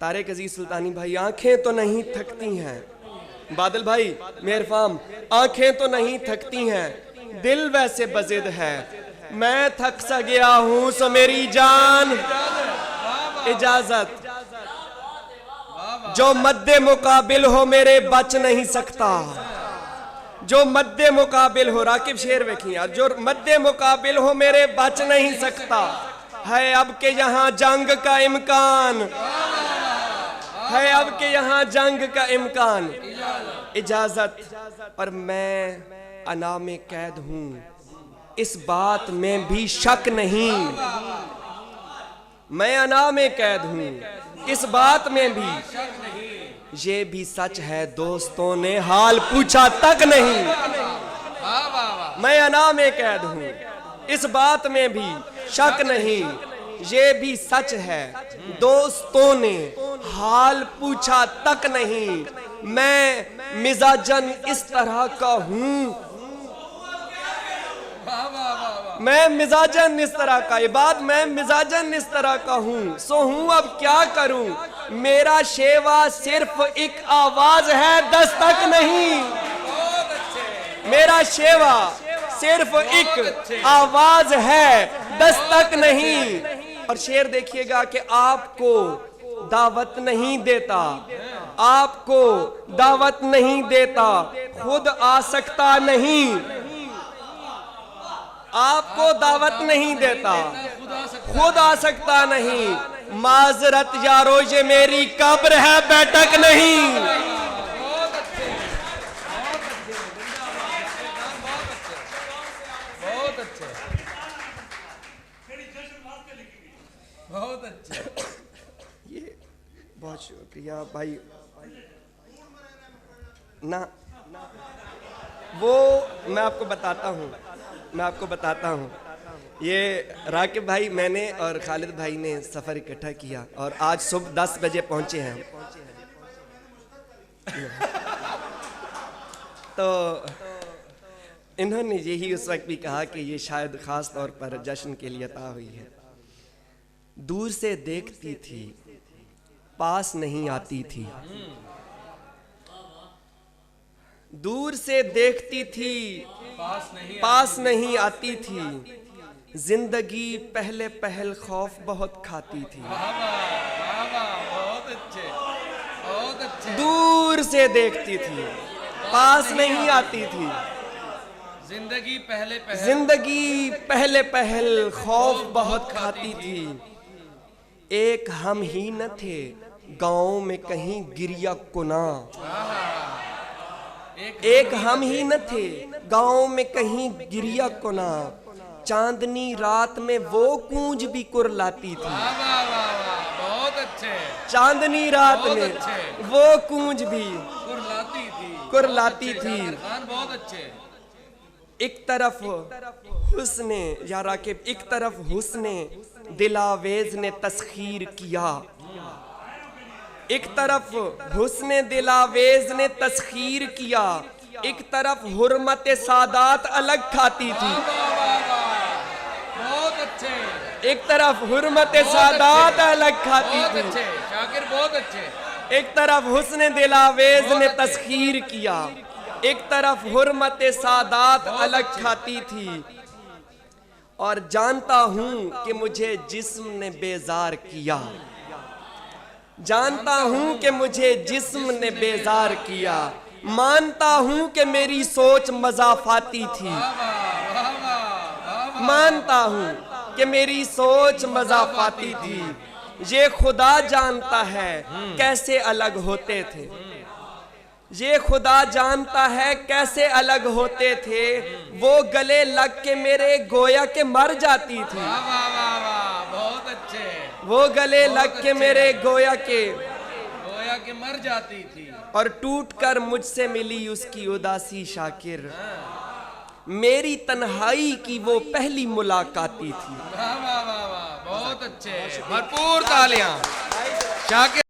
तारिक अजीज सुल्तानी भाई, आंखें तो नहीं थकती हैं। बादल भाई मेहर फाम, आंखें तो नहीं थकती हैं, दिल वैसे बजिद है। मैं थक सा गया हूं सो मेरी जान इजाजत, जो मद्दे मुकाबिल हो मेरे बच नहीं सकता। जो मद्दे मुकाबिल हो, राकिब शेर वेखी यार, जो मद्दे मुकाबिल हो मेरे बच नहीं सकता। है अब के यहाँ जंग का इम्कान, है अब के यहाँ जंग का इम्कान इजाजत। और मैं अना में कैद हूँ, इस बात में भी शक नहीं। मैं अना में कैद हूँ, इस बात में भी, ये भी सच है दोस्तों ने हाल पूछा तक नहीं। मैं अना में कैद हूँ, इस बात में भी शक नहीं। ये भी सच है दोस्तों ने हाल पूछा तक नहीं। मैं मिजाजन इस तरह का हूँ, मैं मिजाजन इस तरह का, ये बात मैं मिजाजन इस तरह का हूँ। सो हूँ अब क्या करूँ, मेरा शेवा सिर्फ एक आवाज है दस्तक नहीं। मेरा शेवा सिर्फ एक आवाज है दस्तक नहीं। और शेर देखिएगा कि आपको दावत नहीं देता, आपको दावत नहीं देता, खुद आ सकता नहीं। आपको दावत नहीं देता, खुद आ सकता नहीं। माजरत यारो ये मेरी कब्र है बैठक नहीं। बहुत अच्छे, बहुत अच्छे। ये बहुत शुक्रिया भाई। ना वो मैं आपको बताता हूँ, मैं आपको बताता हूँ। ये राकिब भाई, मैंने और खालिद भाई ने सफ़र इकट्ठा किया और आज सुबह 10 बजे पहुँचे हैं। तो इन्होंने यही उस वक्त भी कहा कि ये शायद ख़ास तौर पर जश्न के लिए अता हुई है। दूर से देखती थी, पास नहीं आती थी। दूर से देखती थी, पास नहीं आती थी। जिंदगी पहले पहल खौफ बहुत खाती थी। बहुत अच्छे, बहुत अच्छे। दूर से देखती थी, पास नहीं आती थी। जिंदगी पहले पहल, जिंदगी पहले पहल खौफ बहुत खाती थी। एक हम ही न थे गाँव में कहीं गिरिया कुना। एक हम ही न थे गाँव में कहीं गिरिया कुना। चांदनी रात में वो कूंज भी कुरलाती थी। बहुत अच्छे। चांदनी रात बहुत में अच्छे। वो कूंज भी कुरलाती थी। थी। बहुत अच्छे। एक तरफ हुस्ने या राकिब, एक तरफ हुस्ने दिलावेज ने तस्खीर किया। एक तरफ हुस्ने दिलावेज ने तस्खीर किया, एक तरफ हुर्मत सादात अलग खाती थी। बहुत अच्छे। एक तरफ हुर्मत सादात अलग खाती बहुत थी। अच्छे शाकिर, बहुत अच्छे। एक तरफ हुस्ने दिलावेज ने तस्खीर किया, एक तरफ हुर्मत सादात अलग खाती थी। और जानता हूं कि मुझे जिस्म ने बेजार किया, जानता हूं कि मुझे जिस्म ने बेजार किया। मानता हूं कि मेरी सोच मजाफाती थी। मानता हूं कि मेरी सोच मजाफाती थी। ये खुदा जानता है कैसे अलग होते थे। ये खुदा जानता है कैसे अलग होते थे। वो गले लग के मेरे गोया के मर जाती थी। बहुत अच्छे। वो गले लग के मेरे गोया के मर जाती थी। और टूट कर मुझसे मिली उसकी उदासी शाकिर। मेरी तन्हाई की वो पहली मुलाकाती थी। बहुत अच्छे, भरपूर तालियां शाकिर।